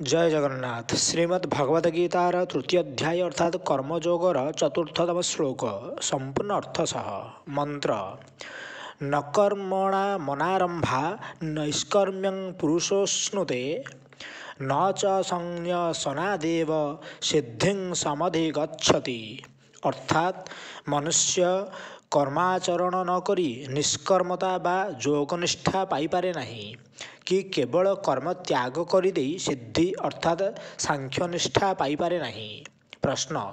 जय जगन्नाथ। श्रीमद् भगवद गीतार तृतीय अध्याय अर्थात कर्मयोगर चतुर्थतम श्लोक संपूर्ण अर्थ सह मंत्र न कर्मणा मनारंभा नैष्कर्म्यं पुरुषोऽश्नुते न च संन्यसनादेव सिद्धिं समधिगच्छति। अर्थात मनुष्य कर्माचरण न करी निष्कर्मता बा जोगनिष्ठा पाइपारे नहीं कि केवल कर्म त्याग करदे सिद्धि अर्थात सांख्यनिष्ठा पाइपारे नहीं। प्रश्न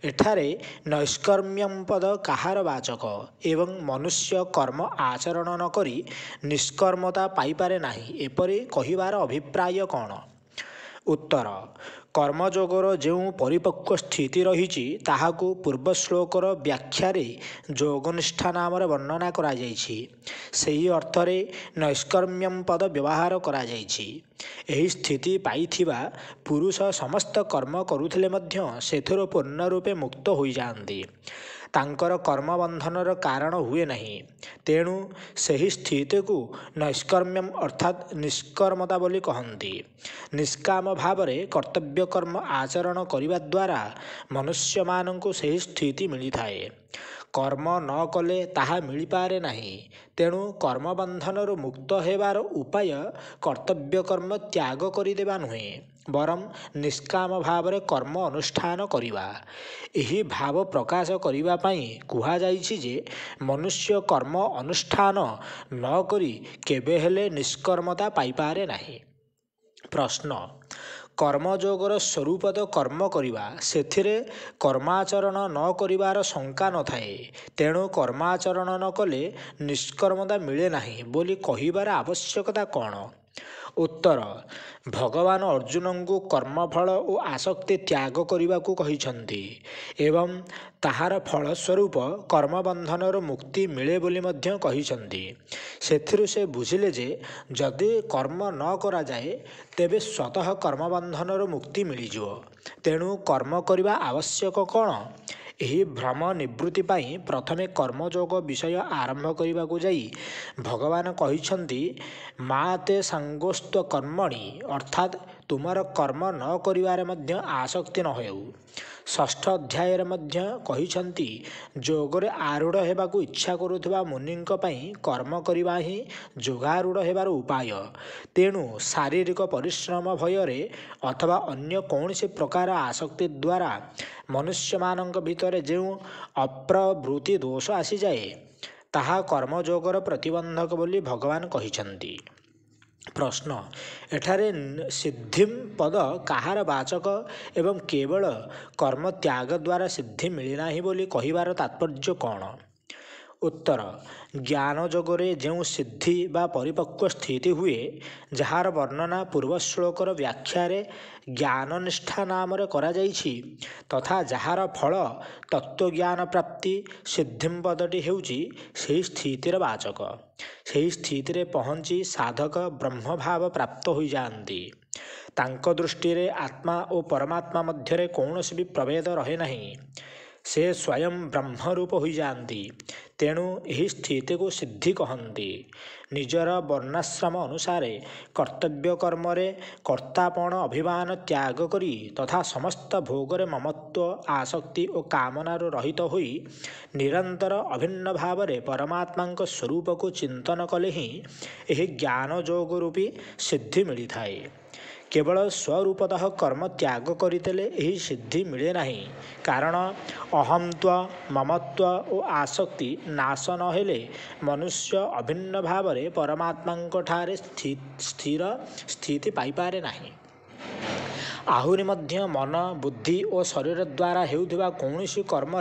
एठारे नैष्कर्म्यम पद काहार वाचक एवं मनुष्य कर्म आचरण न करी निष्कर्मता पाइपारे नहीं एपरि कहिबार अभिप्राय कौन? उत्तर कर्मयोगर जो परिपक्व स्थिति रही ताहाकु पूर्व श्लोकर व्याख्यारे जोगनिष्ठा नाम वर्णना करा जायछि। सेही अर्थरे नैष्कर्म्यम पद व्यवहार करा जायछि। एही स्थिति पाइथिबा पुरुष समस्त कर्म करुथिले मध्य सेथुर पूर्ण रूपे मुक्त होई जाआंती। तांकर कर्म बंधनर कारण हुए नहीं। तेणु सही स्थिति को नैष्कर्म्यम अर्थात निष्कर्मता बोली कहती। निष्काम भाव कर्तव्य कर्म आचरण करने द्वारा मनुष्य मानक सही स्थिति मिली थाए। कर्म न कले ताहा मिल पारे नहीं। तेणु कर्म बंधनर मुक्त हेबार उपाय कर्तव्य कर्म त्याग करदेवा नुहे बरम निष्काम भाव कर्म अनुष्ठान करिवा। एही भाव प्रकाश करिवा पाई कुहा जाइछि जे मनुष्य कर्म अनुष्ठान न करी केबे हेले निष्कर्मता पाइपारे नहीं। प्रश्न कर्मयोगर स्वरूप तो कर्म करिवा सेथिरे कर्माचरण न करिवार शंका न थाए। तेणु कर्माचरण न कले निष्कर्मता मिले नहीं बोली कहिबार आवश्यकता कौन? उत्तर भगवान अर्जुन को कर्मफल और आसक्ति त्याग करने को कहिछंती एवं ताहार फलस्वरूप कर्मबंधनर मुक्ति मिले बोली मध्य कहिछंती। सेथिरु से बुझिले जे जदि कर्म न करा जाए तेबे स्वतः कर्मबंधनर मुक्ति मिलिजिवो। तेणु कर्म करिवा आवश्यक कौन? यही भ्रम निवृत्ति पाई प्रथमे कर्मयोग विषय आरंभ करने को जाई भगवान कहिछंती माते सांगोस्त्व कर्मणि अर्थात तुमर कर्म न करिवारे मध्य आसक्ति न हेउ। षष्ठ अध्याय मध्य कहिछंती जोगरे आरूढ़ हेबाकु इच्छा करुथबा मुनिंक पई कर्म करिवा ही जोगारूढ़ हेबार उपाय। तेणु शारीरिक परिश्रम भୟରେ अथवा अन्य कौनसी प्रकार आसक्ति द्वारा मनुष्य मानक भितर जो अप्रवृत्ति दोष आसी जाए ताहा कर्मयोगर प्रतिबंधक बोली भगवान कहिछंती। प्रश्न एठारे सिद्धिम पद काहार वाचक एवं केवल कर्म त्याग द्वारा सिद्धि मिलना ही बोली कहिबार तात्पर्य कौन? उत्तर ज्ञान जोगरे जो सिद्धि बा परिपक्व स्थिति हुए जार वर्णना पूर्व श्लोकर व्याख्यारे ज्ञाननिष्ठा नाम करा जाइछि तथा जार फल तत्वज्ञान प्राप्ति सिद्धिम पदटी हेउछि सेही स्थितिर वाचक। सेही स्थिति पहुँची साधक ब्रह्म भाव प्राप्त हो जाती। तांको दृष्टि रे आत्मा और परमात्मा मध्य कौनसी भी प्रभेद रहे नहीं। से स्वयं ब्रह्मरूप हो जाती। तेणु यही स्थिति को सिद्धि कहती। निजर वर्णाश्रम अनुसार कर्तव्य कर्म कर्तापण अभिमान त्याग करी तथा समस्त भोगरे ममत्व आसक्ति और कामनार रहित होई निरंतर अभिन्न भाव परमात्मा स्वरूप को चिंतन कले ही यह ज्ञान योग रूपी सिद्धि मिली थाए। केवल स्वरूपतः कर्म त्याग करतेले यही सिद्धि मिले नहीं। कारण अहंत्व ममत्व और आसक्ति नाश न हेले मनुष्य अभिन्न भाव परमात्मा ठारे स्थिर स्थिति पाइपारे नहीं। आहुरी मध्य मन बुद्धि और शरीर द्वारा हेउथिबा कौनसी कर्म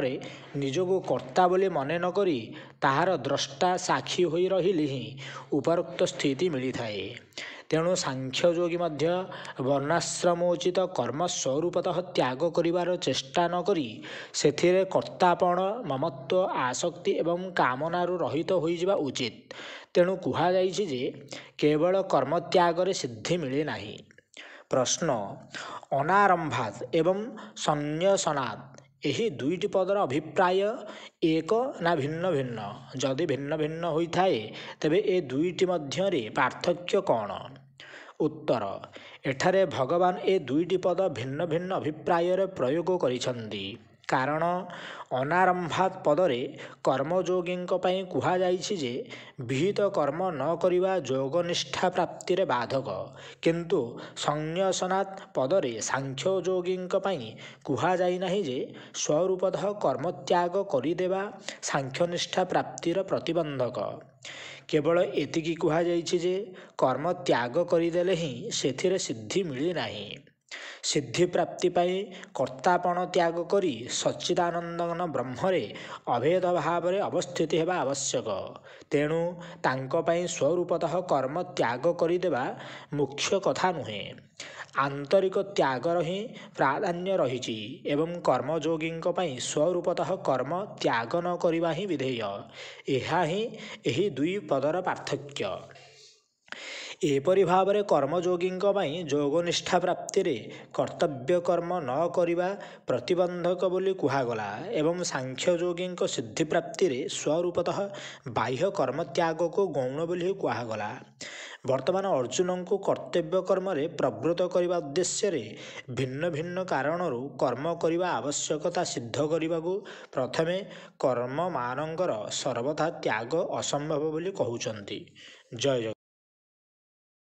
निजको कर्ता बोली मने न करी ताहार द्रष्टा साक्षी होई रहिले ही उपरोक्त स्थिति मिली थाए। तेणु सांख्य योगी मध्य वर्णाश्रमोचित कर्म स्वरूपतः त्याग करिवार चेष्टा न करी सेथिरे कर्तापण ममत्व आसक्ति एवं कामनारू रहित होई जिबा उचित। तेणु कुहा जाइछि जे केवल कर्म त्यागरे सिद्धि मिले नहीं। प्रश्न अनारंभात एवं संन्यसनात् यही दुईटी पदर अभिप्राय एक ना भिन्न भिन्न? जदि भिन्न भिन्न होता है तेबे ए दुईटी मध्यरे पार्थक्य कौन? ଉତ୍ତର ଏଠାରେ ଭଗବାନ ଏ ଦୁଇଟି ପଦ ଭିନ୍ନ ଭିନ୍ନ ଅଭିପ୍ରାୟରେ ପ୍ରୟୋଗ କରିଛନ୍ତି। କାରଣ ଅନାରମ୍ଭାତ ପଦରେ କର୍ମଯୋଗୀଙ୍କ ପାଇଁ କୁହାଯାଇଛି ଯେ ବିହିତ କର୍ମ ନ କରିବା ଯୋଗନିଷ୍ଠା ପ୍ରାପ୍ତିରେ ବାଧକ, କିନ୍ତୁ ସଂନ୍ୟାସନାଥ ପଦରେ ସାଂଖ୍ୟଯୋଗୀଙ୍କ ପାଇଁ କୁହାଯାଇନାହିଁ ଯେ ସ୍ୱରୂପତଃ କର୍ମତ୍ୟାଗ କରିଦେବା ସାଂଖ୍ୟନିଷ୍ଠା ପ୍ରାପ୍ତିର ପ୍ରତିବନ୍ଧକ। କେବଳ ଏତିକି କୁହାଯାଇଛି ଯେ କର୍ମ ତ୍ୟାଗ କରିଦେଲେ ହିଁ ସେଥିରେ ସିଦ୍ଧି ମିଳିନାହିଁ। ସିଦ୍ଧିପ୍ରାପ୍ତି ପାଇଁ କର୍ତ୍ତାପଣ ତ୍ୟାଗ କରି ସଚ୍ଚିଦାନନ୍ଦନ ବ୍ରହ୍ମରେ ଅଭେଦ ଭାବରେ ଅବସ୍ଥିତ ହେବା ଆବଶ୍ୟକ। ତେଣୁ ତାଙ୍କ ପାଇଁ ସ୍ୱରୂପତଃ କର୍ମ ତ୍ୟାଗ କରିଦେବା ମୁଖ୍ୟ କଥା ନୁହେଁ, ଆନ୍ତରିକ ତ୍ୟାଗର ହିଁ ପ୍ରାଧାନ୍ୟ ରହିଛି ଏବଂ କର୍ମଯୋଗୀଙ୍କ ପାଇଁ ସ୍ୱରୂପତଃ କର୍ମ ତ୍ୟାଗ ନ କରିବା ହିଁ ବିଧେୟ। ଏହା ହିଁ ଏହି ଦୁଇ ପଦର ପାର୍ଥକ୍ୟ। ଏପରି ଭାବରେ କର୍ମଯୋଗୀଙ୍କ ପାଇଁ ଯୋଗନିଷ୍ଠା ପ୍ରାପ୍ତିରେ କର୍ତ୍ତବ୍ୟ କର୍ମ ନ କରିବା ପ୍ରତିବନ୍ଧକ ବୋଲି କୁହାଗଲା ଏବଂ ସାଂଖ୍ୟଯୋଗୀଙ୍କ ସିଦ୍ଧିପ୍ରାପ୍ତିରେ ସ୍ୱରୂପତଃ ବାହ୍ୟ କର୍ମତ୍ୟାଗକୁ ଗୌଣ ବୋଲି କୁହାଗଲା। ବର୍ତ୍ତମାନ ଅର୍ଜୁନଙ୍କୁ କର୍ତ୍ତବ୍ୟ କର୍ମରେ ପ୍ରବୃତ୍ତ କରିବା ଉଦ୍ଦେଶ୍ୟରେ ଭିନ୍ନ ଭିନ୍ନ କାରଣରୁ କର୍ମ କରିବା ଆବଶ୍ୟକତା ସିଦ୍ଧ କରିବାକୁ ପ୍ରଥମେ କର୍ମମାନଙ୍କର ସର୍ବଥା ତ୍ୟାଗ ଅସମ୍ଭବ ବୋଲି କହୁଛନ୍ତି। ଜୟ ଜଗନ୍ନାଥ।